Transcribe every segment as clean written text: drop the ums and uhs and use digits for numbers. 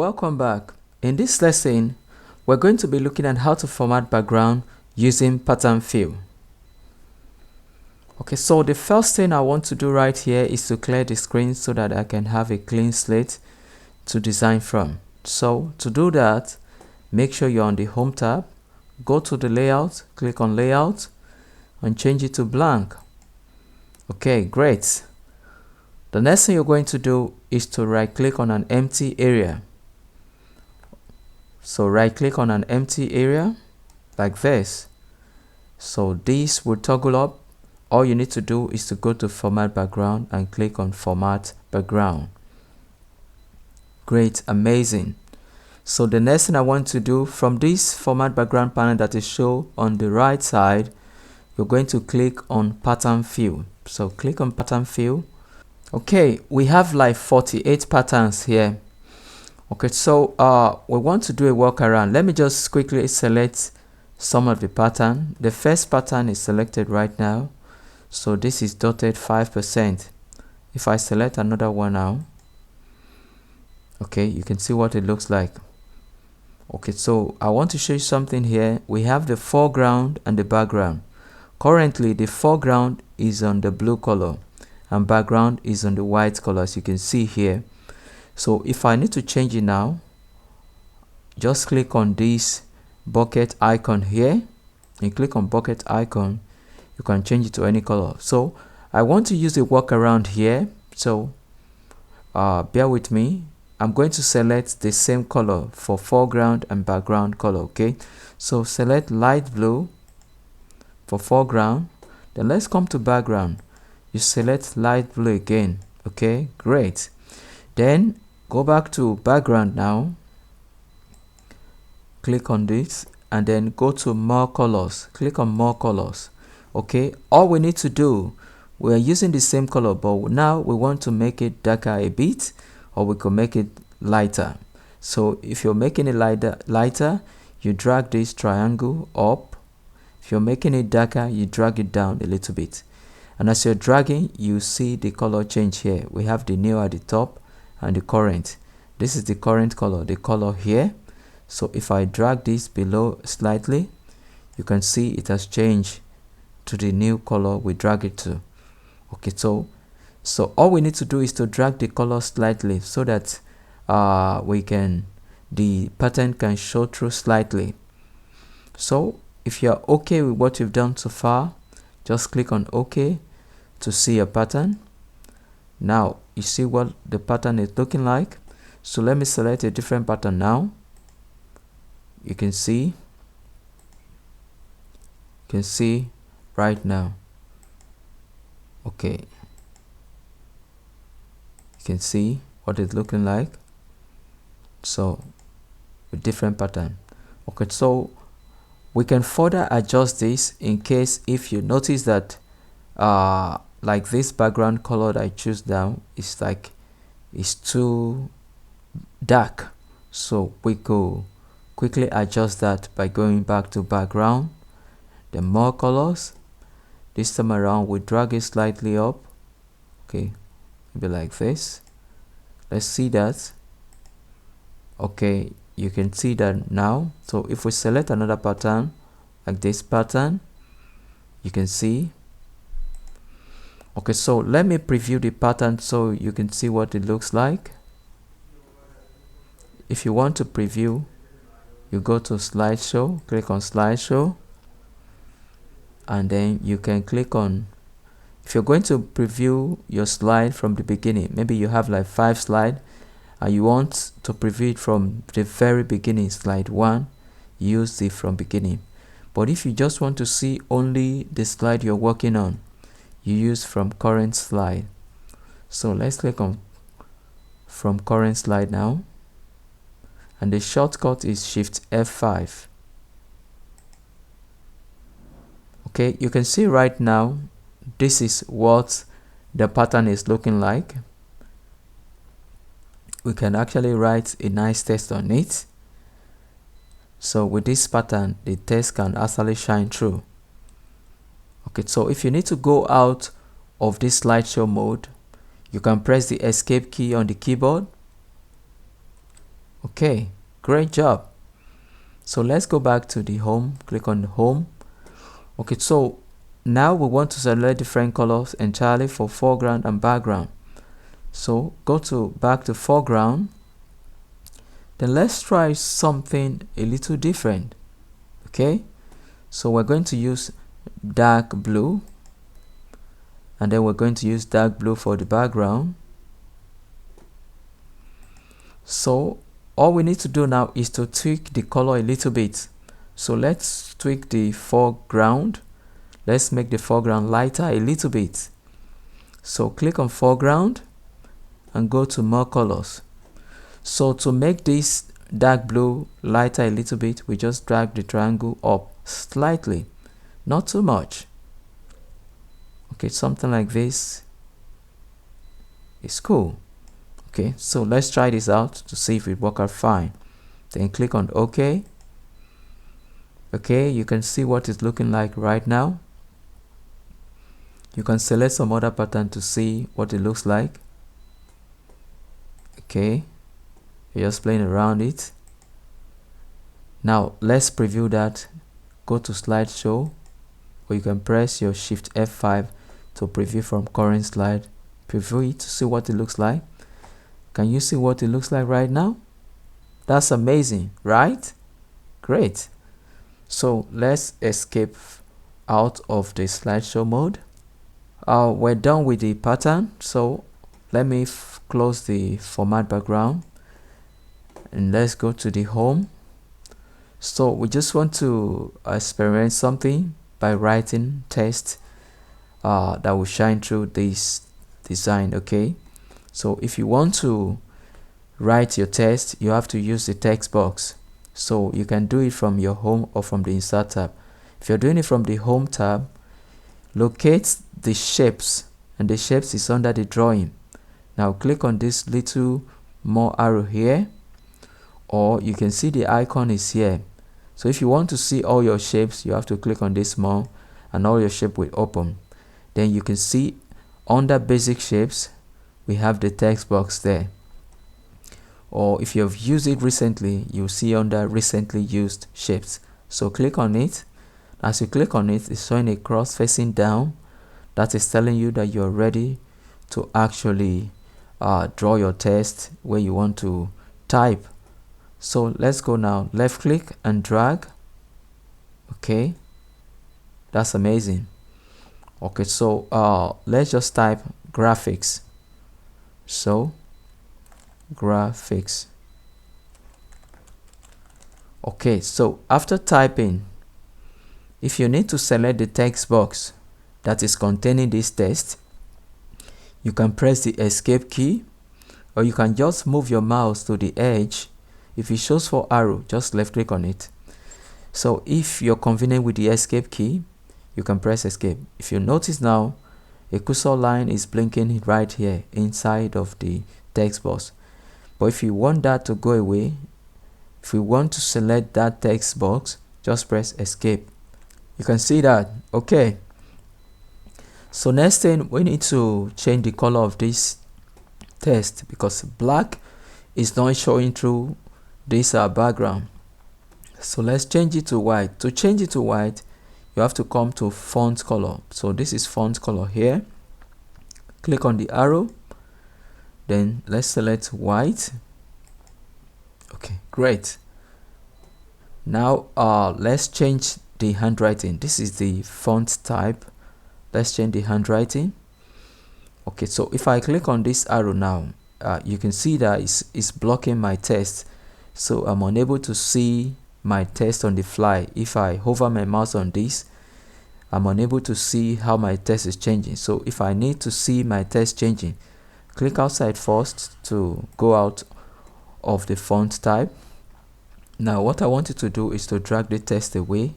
Welcome back. In this lesson, we're going to be looking at how to format background using pattern fill. Okay, so the first thing I want to do right here is to clear the screen so that I can have a clean slate to design from. So to do that, make sure you're on the Home tab, go to the Layout, click on Layout, and change it to blank. Okay, great. The next thing you're going to do is to right-click on an empty area. So right-click on an empty area like this. So this will toggle up. All you need to do is to go to Format Background and click on Format Background. Great, amazing. So the next thing I want to do, from this Format Background panel that is shown on the right side, you're going to click on Pattern Fill. So click on Pattern Fill. Okay, we have like 48 patterns here. Okay, so we want to do a workaround. Let me just quickly select some of the pattern. The first pattern is selected right now. So this is dotted 5%. If I select another one now, okay, you can see what it looks like. Okay, so I want to show you something here. We have the foreground and the background. Currently, the foreground is on the blue color and background is on the white color, as you can see here. So if I need to change it now, just click on this bucket icon here and click on bucket icon. You can change it to any color. So I want to use a workaround here. So bear with me. I'm going to select the same color for foreground and background color. Okay, so select light blue for foreground. Then let's come to background. You select light blue again. Okay, great. Then go back to background now. Click on this and then go to more colors. Click on more colors. Okay, all we need to do, we are using the same color, but now we want to make it darker a bit, or we can make it lighter. So if you're making it lighter, you drag this triangle up. If you're making it darker, you drag it down a little bit. And as you're dragging, you see the color change here. We have the new at the top and the current. This is the current color, the color here. So if I drag this below slightly, you can see it has changed to the new color we drag it to. Okay, so all we need to do is to drag the color slightly so that the pattern can show through slightly. So if you're okay with what you've done so far, just click on OK to see your pattern. Now you see what the pattern is looking like. So let me select a different pattern now. You can see right now. Okay, you can see what it's looking like. So a different pattern. Okay, so we can further adjust this in case if you notice that like this background color that I choose now is too dark. So we could quickly adjust that by going back to background, then more colors. This time around we drag it slightly up. Okay, maybe like this. Let's see that. Okay, you can see that now. So if we select another pattern like this pattern, you can see. Okay, so let me preview the pattern so you can see what it looks like. If you want to preview, you go to slideshow, click on slideshow, and then you can click on, if you're going to preview your slide from the beginning, maybe you have like 5 slides and you want to preview it from the very beginning, slide 1, use it from beginning. But if you just want to see only the slide you're working on, you use from current slide. So let's click on from current slide now, and the shortcut is Shift F5. Okay, you can see right now this is what the pattern is looking like. We can actually write a nice text on it. So with this pattern, the text can actually shine through. Okay, so if you need to go out of this slideshow mode, you can press the escape key on the keyboard Okay, great job. So let's go back to the home, click on the home. Okay, so now we want to select different colors entirely for foreground and background. So go back to foreground. Then let's try something a little different. Okay, so we're going to use dark blue, and then we're going to use dark blue for the background. So all we need to do now is to tweak the color a little bit. So let's tweak the foreground. Let's make the foreground lighter a little bit. So click on foreground and go to more colors. So to make this dark blue lighter a little bit, we just drag the triangle up slightly, not too much. Okay, something like this is cool. Okay, so let's try this out to see if it works out fine. Then click on OK. Okay, you can see what it's looking like right now. You can select some other pattern to see what it looks like. Okay, you're just playing around it. Now let's preview that. Go to slideshow, or you can press your Shift F5 to preview from current slide. Preview it to see what it looks like. Can you see what it looks like right now? That's amazing, right? Great. So let's escape out of the slideshow mode. We're done with the pattern, so let me close the format background and let's go to the home. So we just want to experiment something by writing text that will shine through this design. Okay, so if you want to write your text, you have to use the text box. So you can do it from your home or from the insert tab. If you're doing it from the home tab, locate the shapes, and the shapes is under the drawing. Now click on this little more arrow here, or you can see the icon is here. So if you want to see all your shapes, you have to click on this more and all your shape will open. Then you can see under basic shapes we have the text box there, or if you have used it recently, you'll see under recently used shapes. So click on it. As you click on it, it's showing a cross facing down. That is telling you that you're ready to actually draw your text where you want to type. So let's go now. Left click and drag. Okay, that's amazing. Okay, so let's just type graphics. So graphics. Okay, so after typing, if you need to select the text box that is containing this text, you can press the escape key, or you can just move your mouse to the edge. If it shows 4 arrows, just left click on it. So if you're convenient with the escape key, you can press escape. If you notice now, a cursor line is blinking right here inside of the text box. But if you want that to go away, if you want to select that text box, just press escape. You can see that. Okay, so next thing, we need to change the color of this text because black is not showing through this background. So let's change it to white. To change it to white, you have to come to font color. So this is font color here. Click on the arrow, then let's select white. Okay, great. Now let's change the handwriting. This is the font type. Let's change the handwriting. Okay, so if I click on this arrow now, you can see that it's blocking my text, so I'm unable to see my text on the fly. If I hover my mouse on this, I'm unable to see how my text is changing. So if I need to see my text changing, click outside first to go out of the font type. Now what I want you to do is to drag the text away.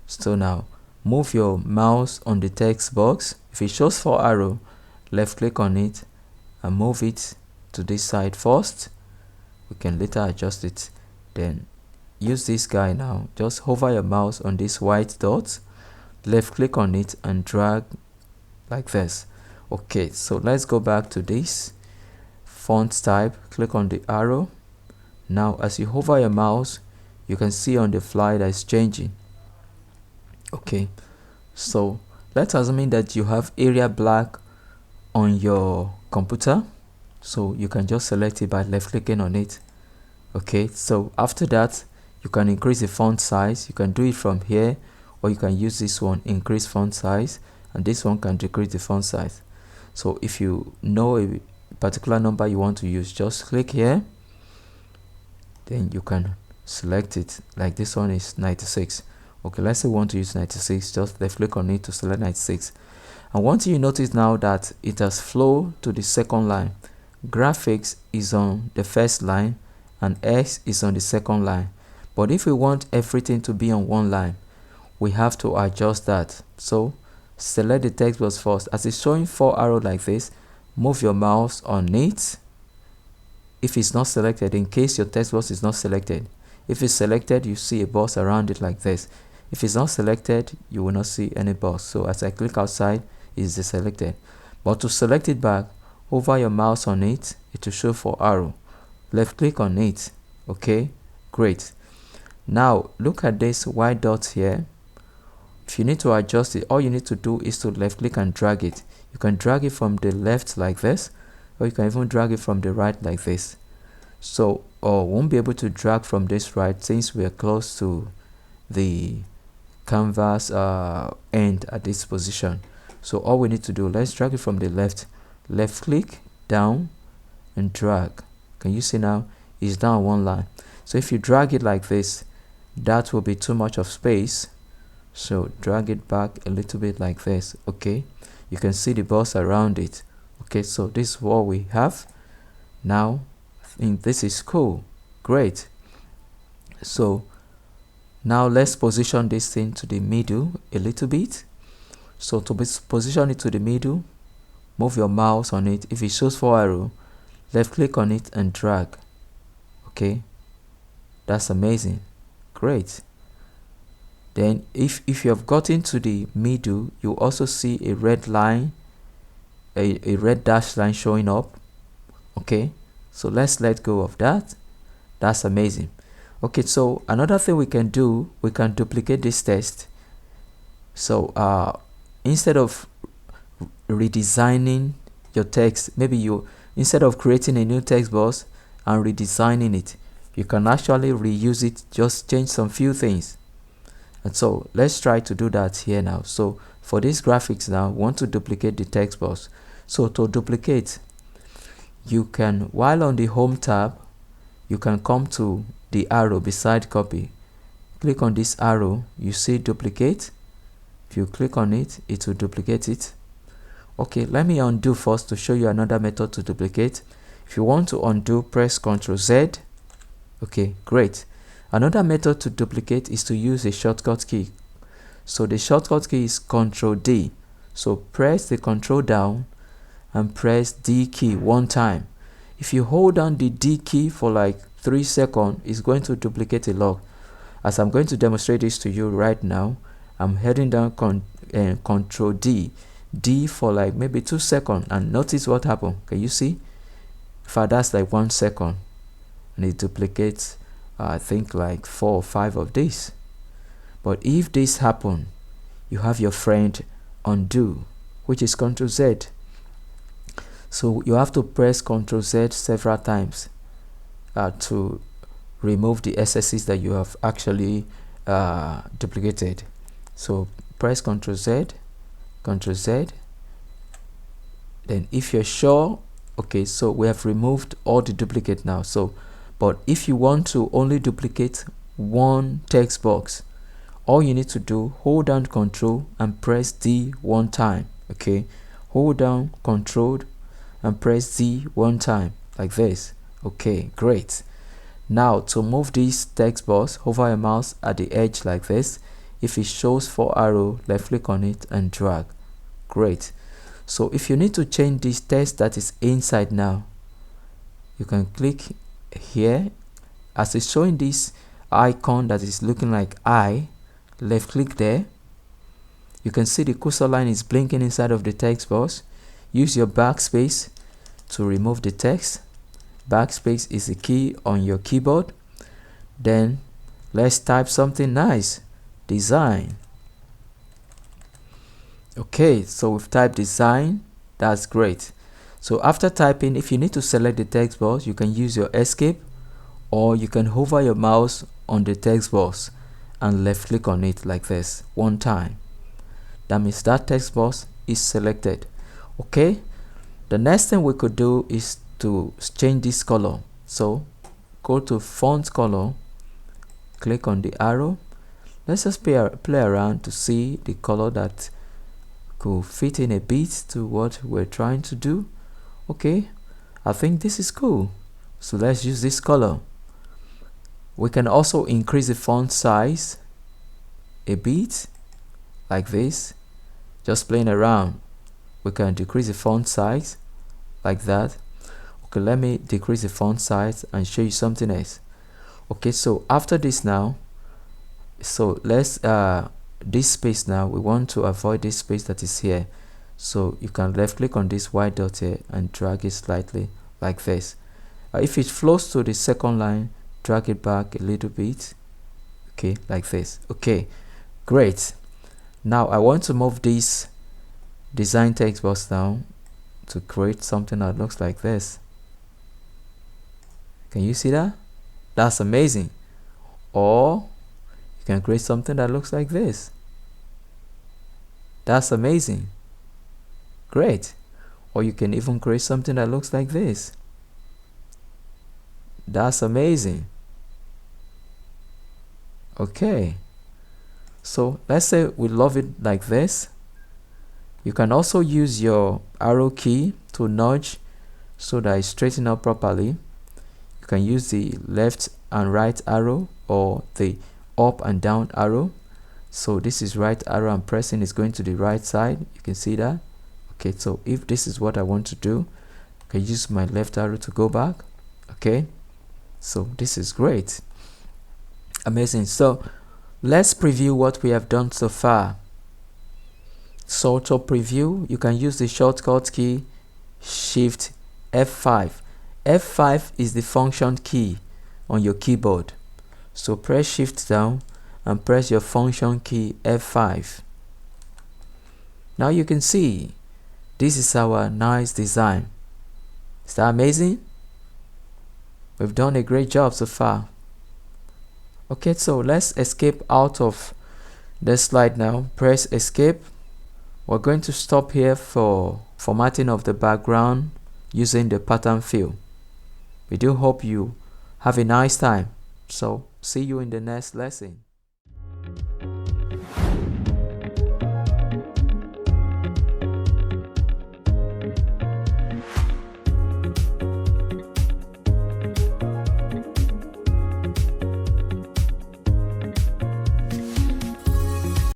So now move your mouse on the text box. If it shows 4 arrows, left click on it and move it to this side first. We can later adjust it. Then use this guy now. Just hover your mouse on this white dot, left click on it and drag like this. Okay, so let's go back to this font type. Click on the arrow. Now as you hover your mouse, you can see on the fly that it's changing. Okay, so let's assume that you have area black on your computer, so you can just select it by left clicking on it. Okay, so after that you can increase the font size. You can do it from here, or you can use this one, increase font size, and this one can decrease the font size. So if you know a particular number you want to use, just click here, then you can select it. Like this one is 96. Okay, let's say we want to use 96, just left click on it to select 96. And one thing you notice now that it has flowed to the second line. Graphics is on the first line and X is on the second line. But if we want everything to be on one line, we have to adjust that. So select the text box first. As it's showing 4 arrows like this, move your mouse on it. If it's not selected, in case your text box is not selected, if it's selected, you see a box around it like this. If it's not selected, you will not see any box. So as I click outside, it's deselected. But to select it back, hover your mouse on it, it will show 4 arrows. Left click on it. Okay, great. Now look at this white dot here. If you need to adjust it, all you need to do is to left click and drag it. You can drag it from the left like this, or you can even drag it from the right like this. So won't be able to drag from this right since we are close to the canvas end at this position. So all we need to do, let's drag it from the left click down and drag. Can you see now it's down one line? So if you drag it like this, that will be too much of space, so drag it back a little bit like this. Okay, you can see the box around it. Okay, so this is what we have now. I think this is cool. Great. So now let's position this thing to the middle a little bit. So to position it to the middle, move your mouse on it. If it shows 4 arrows, left click on it and drag. Okay, that's amazing. Great. Then if you have gotten to the middle, you also see a red line, a red dash line showing up. Okay, so let's let go of that. That's amazing. Okay, so another thing we can do, we can duplicate this text. So instead of redesigning your text, maybe you, instead of creating a new text box and redesigning it, you can actually reuse it, just change some few things. And so let's try to do that here now. So for this graphics now, we want to duplicate the text box. So to duplicate, you can, while on the home tab, you can come to the arrow beside copy. Click on this arrow, you see duplicate. If you click on it, it will duplicate it. Okay, let me undo first to show you another method to duplicate. If you want to undo, press Ctrl Z. Okay, great. Another method to duplicate is to use a shortcut key. So the shortcut key is Ctrl D. So press the Ctrl down and press D key one time. If you hold down the D key for like 3 seconds, it's going to duplicate a lot. As I'm going to demonstrate this to you right now, I'm heading down Ctrl D for like maybe 2 seconds, and notice what happened. Can you see? In fact, that's like 1 second, and it duplicates I think like 4 or 5 of these. But if this happen, you have your friend undo, which is Ctrl Z. So you have to press Ctrl Z several times to remove the excesses that you have actually duplicated. So press Ctrl Z, Ctrl Z. Then if you're sure, okay, so we have removed all the duplicate now. So but if you want to only duplicate one text box, all you need to do, hold down Ctrl and press D one time. Okay, hold down Ctrl and press D one time like this. Okay, great. Now to move this text box, hover your mouse at the edge like this. If it shows 4 arrows, left click on it and drag. Great. So if you need to change this text that is inside now, you can click here. As it's showing this icon that is looking like eye, left click there. You can see the cursor line is blinking inside of the text box. Use your backspace to remove the text. Backspace is the key on your keyboard. Then let's type something nice. Design. Okay, so we've typed design. That's great. So after typing, if you need to select the text box, you can use your escape, or you can hover your mouse on the text box and left click on it like this one time. That means that text box is selected. Okay, the next thing we could do is to change this color. So go to font color, click on the arrow. Let's just play around to see the color that could fit in a bit to what we're trying to do. Okay, I think this is cool, so let's use this color. We can also increase the font size a bit like this. Just playing around, we can decrease the font size like that. Okay, let me decrease the font size and show you something else. Okay, so after this now, so let's this space now, we want to avoid this space that is here. So you can left click on this white dot here and drag it slightly like this. If it flows to the second line, drag it back a little bit. Okay, like this. Okay, great. Now I want to move this design text box down to create something that looks like this. Can you see that? That's amazing. Or you can create something that looks like this. That's amazing. Great. Or you can even create something that looks like this. That's amazing. Okay, so let's say we love it like this. You can also use your arrow key to nudge so that it straightens out properly. You can use the left and right arrow, or the up and down arrow. So this is right arrow, and pressing is going to the right side. You can see that. Okay, so if this is what I want to do, I can use my left arrow to go back. Okay, so this is great. Amazing. So let's preview what we have done so far. So to preview, you can use the shortcut key Shift F5. F5 is the function key on your keyboard. So press Shift down and press your function key F5. Now you can see this is our nice design. Is that amazing? We've done a great job so far. Okay, so let's escape out of the slide now. Press escape. We're going to stop here for formatting of the background using the pattern fill. We do hope you have a nice time. So see you in the next lesson.